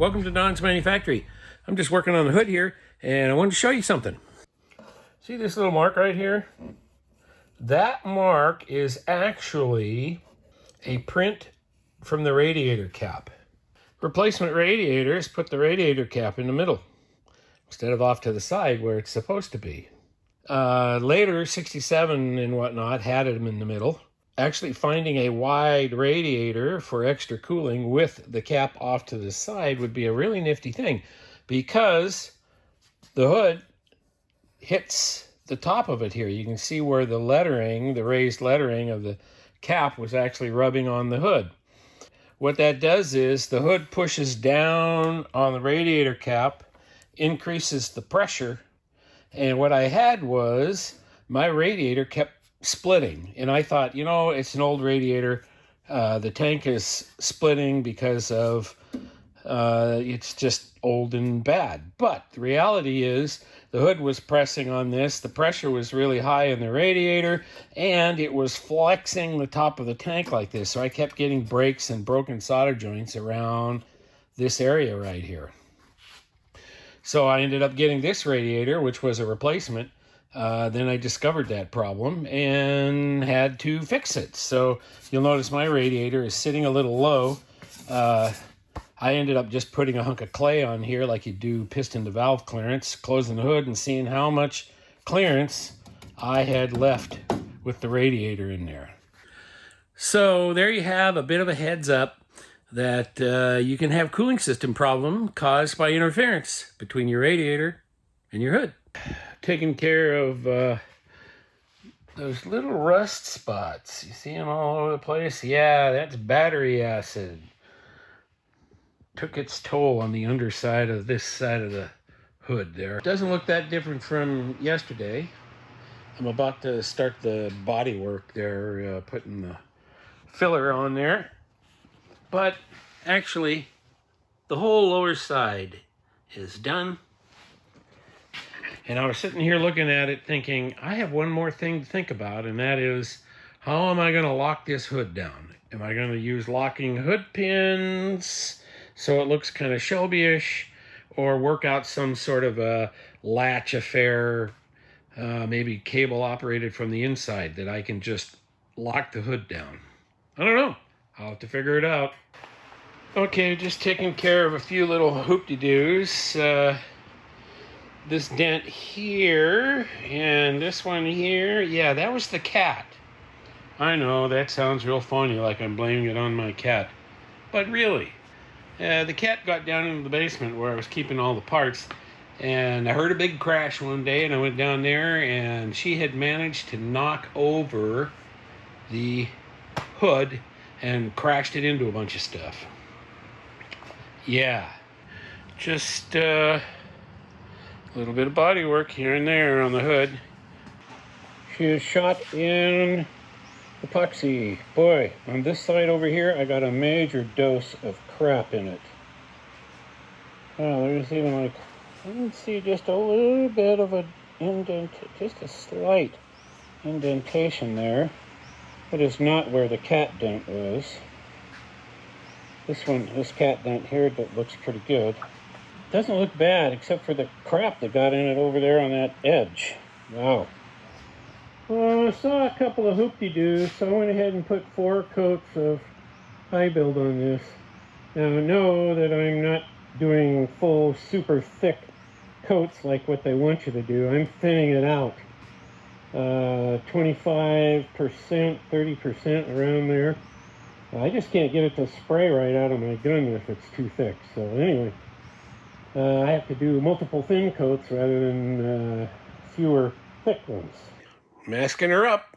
Welcome to Don's Manufactory. I'm just working on the hood here, and I wanted to show you something. See this little mark right here? That mark is actually a print from the radiator cap. Replacement radiators put the radiator cap in the middle instead of off to the side where it's supposed to be. Later, 67 and whatnot had them in the middle. Actually, finding a wide radiator for extra cooling with the cap off to the side would be a really nifty thing, because the hood hits the top of it here. You can see where the lettering, the raised lettering of the cap was actually rubbing on the hood. What that does is the hood pushes down on the radiator cap, increases the pressure, and what I had was my radiator kept splitting, and I thought, you know, it's an old radiator. The tank is splitting because of it's just old and bad. But the reality is the hood was pressing on this. The pressure was really high in the radiator, and it was flexing the top of the tank like this. So I kept getting breaks and broken solder joints around this area right here. So I ended up getting this radiator, which was a replacement. Then I discovered that problem and had to fix it. So you'll notice my radiator is sitting a little low. I ended up just putting a hunk of clay on here like you do piston to valve clearance, closing the hood and seeing how much clearance I had left with the radiator in there. So there you have a bit of a heads up that you can have cooling system problem caused by interference between your radiator and your hood. Taking care of those little rust spots. You see them all over the place? Yeah, that's battery acid. Took its toll on the underside of this side of the hood there. It doesn't look that different from yesterday. I'm about to start the body work there, putting the filler on there. But actually, the whole lower side is done. And I was sitting here looking at it thinking, I have one more thing to think about, and that is, how am I going to lock this hood down? Am I going to use locking hood pins so it looks kind of Shelby-ish, or work out some sort of a latch affair, maybe cable operated from the inside that I can just lock the hood down? I don't know. I'll have to figure it out. Okay, just taking care of a few little hoop-de-doos. This dent here and this one here, yeah, that was the cat. I know that sounds real funny, like I'm blaming it on my cat, but really, the cat got down into the basement where I was keeping all the parts, and I heard a big crash one day, and I went down there, and she had managed to knock over the hood and crashed it into a bunch of stuff. Yeah, just a little bit of body work here and there on the hood. She is shot in epoxy. Boy, on this side over here, I got a major dose of crap in it. Oh, there's even like, I can see just a little bit of a indent, just a slight indentation there. But it's not where the cat dent was. This cat dent here looks pretty good. Doesn't look bad, except for the crap that got in it over there on that edge. Wow. Well, I saw a couple of hoop-de-doos, so I went ahead and put 4 coats of high build on this. Now, know that I'm not doing full, super thick coats like what they want you to do. I'm thinning it out. 25%, 30% around there. I just can't get it to spray right out of my gun if it's too thick. So anyway, I have to do multiple thin coats rather than fewer thick ones. Masking her up.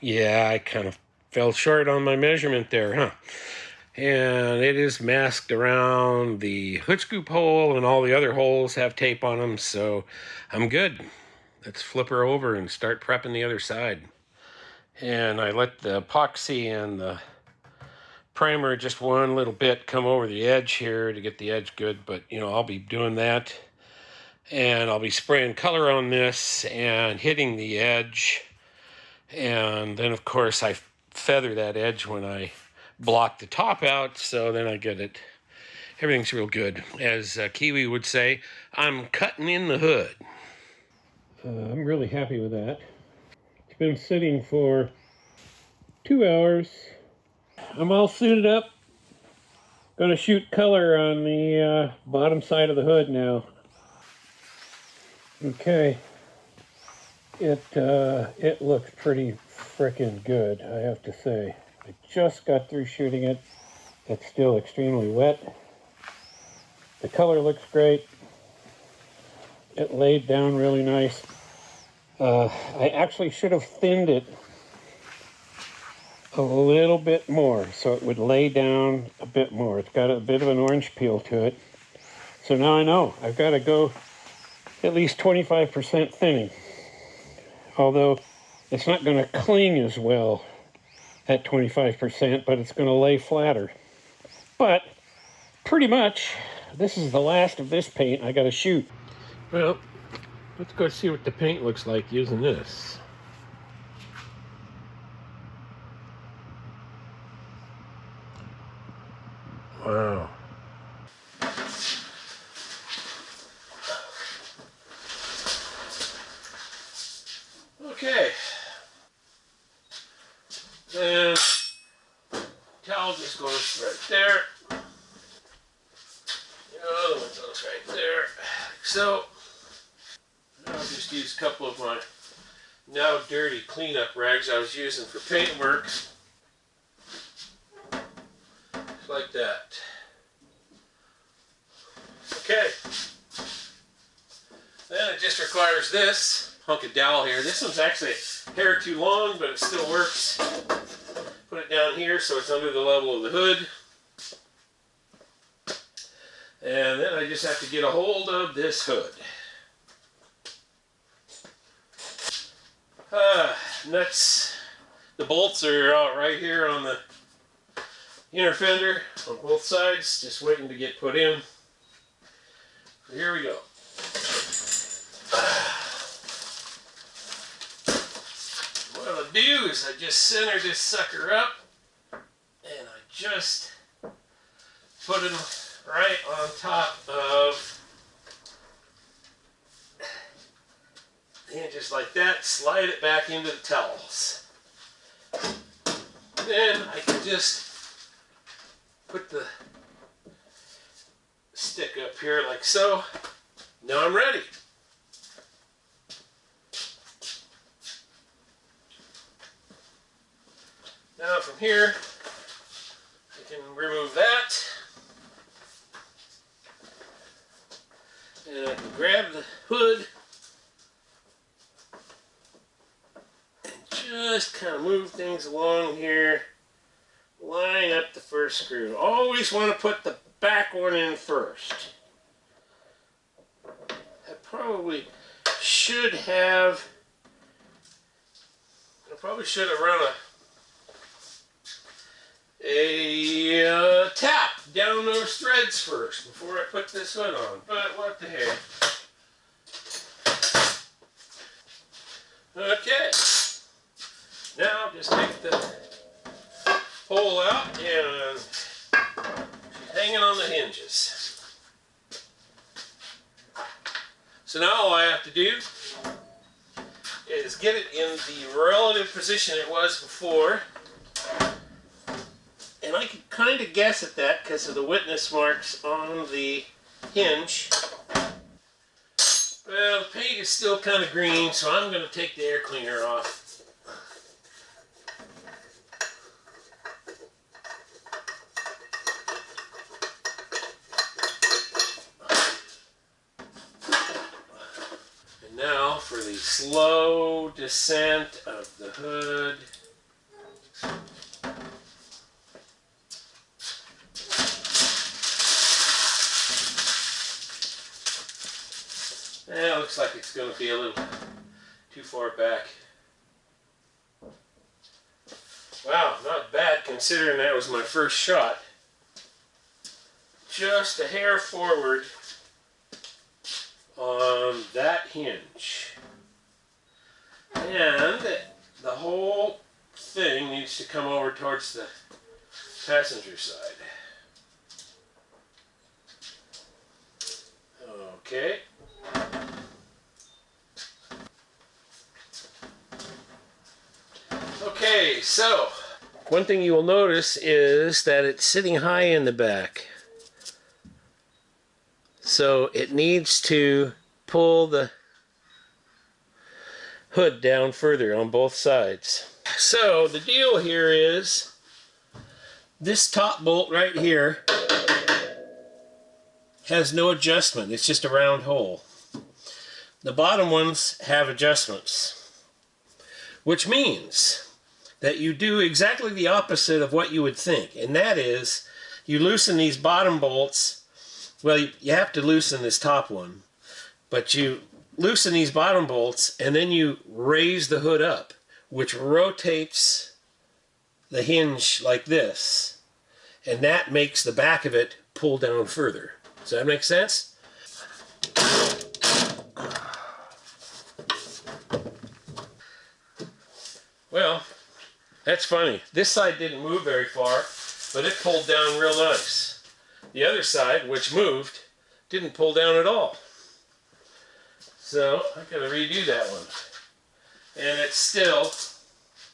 Yeah, I kind of fell short on my measurement there, huh? And it is masked around the hood scoop hole, and all the other holes have tape on them, so I'm good. Let's flip her over and start prepping the other side. And I let the epoxy and the primer just one little bit come over the edge here to get the edge good, but you know, I'll be doing that, and I'll be spraying color on this and hitting the edge, and then of course I feather that edge when I block the top out, so then I get it Everything's real good. As Kiwi would say, I'm cutting in the hood. I'm really happy with that. It's been sitting for 2 hours. I'm all suited up. Gonna shoot color on the bottom side of the hood now. Okay. It looks pretty frickin' good, I have to say. I just got through shooting it. It's still extremely wet. The color looks great. It laid down really nice. I actually should have thinned it a little bit more so it would lay down a bit more. It's got a bit of an orange peel to it. So now I know I've got to go at least 25% thinning. Although it's not going to cling as well at 25%, but it's going to lay flatter. But pretty much, this is the last of this paint I got to shoot. Well, let's go see what the paint looks like using this. Wow. Okay. Then towel just goes right there. The other one goes right there. Like so. I'll just use a couple of my now dirty cleanup rags I was using for paint work. Just like that. Okay. Then it just requires this hunk of dowel here. This one's actually a hair too long, but it still works. Put it down here so it's under the level of the hood. And then I just have to get a hold of this hood. Nuts. The bolts are out right here on the inner fender on both sides, just waiting to get put in. So here we go. What I'll do is I just center this sucker up and I just put them right on top of and just like that, slide it back into the towels. Then I can just put the stick up here like so. Now I'm ready. Now from here, I can remove that. And I can grab the hood and just kind of move things along here. Line up the first screw. Always want to put the back one in first. I probably should have run a tap down those threads first before I put this hood on, but what the heck. Okay, now just take the hole out and she's hanging on the hinges. So now all I have to do is get it in the relative position it was before. And I can kind of guess at that because of the witness marks on the hinge. Well, the paint is still kind of green, so I'm going to take the air cleaner off. And now for the slow descent of the hood. It looks like it's going to be a little too far back. Wow, not bad considering that was my first shot. Just a hair forward on that hinge. And the whole thing needs to come over towards the passenger side. Okay. Okay, so one thing you will notice is that it's sitting high in the back. So it needs to pull the hood down further on both sides. So the deal here is this top bolt right here has no adjustment. It's just a round hole. The bottom ones have adjustments, which means that you do exactly the opposite of what you would think, and that is you loosen these bottom bolts. Well, you have to loosen this top one, but you loosen these bottom bolts and then you raise the hood up, which rotates the hinge like this, and that makes the back of it pull down further. Does that make sense? Well, that's funny. This side didn't move very far, but it pulled down real nice. The other side, which moved, didn't pull down at all. So I gotta redo that one. And it's still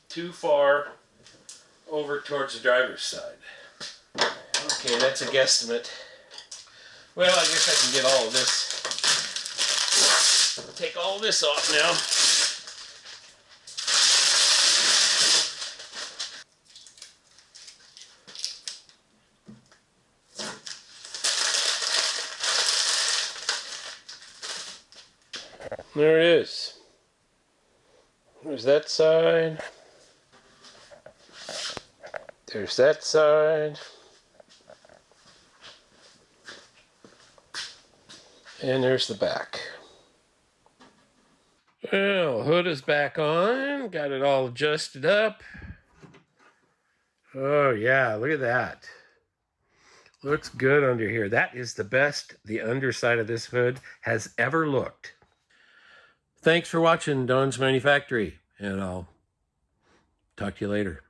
too far over towards the driver's side. Okay, that's a guesstimate. Well, I guess I can get all of this. Take all of this off now. There it is. There's that side. There's that side. And there's the back. Well, hood is back on. Got it all adjusted up. Oh yeah, look at that. Looks good under here. That is the best the underside of this hood has ever looked. Thanks for watching Don's Manufactory, and I'll talk to you later.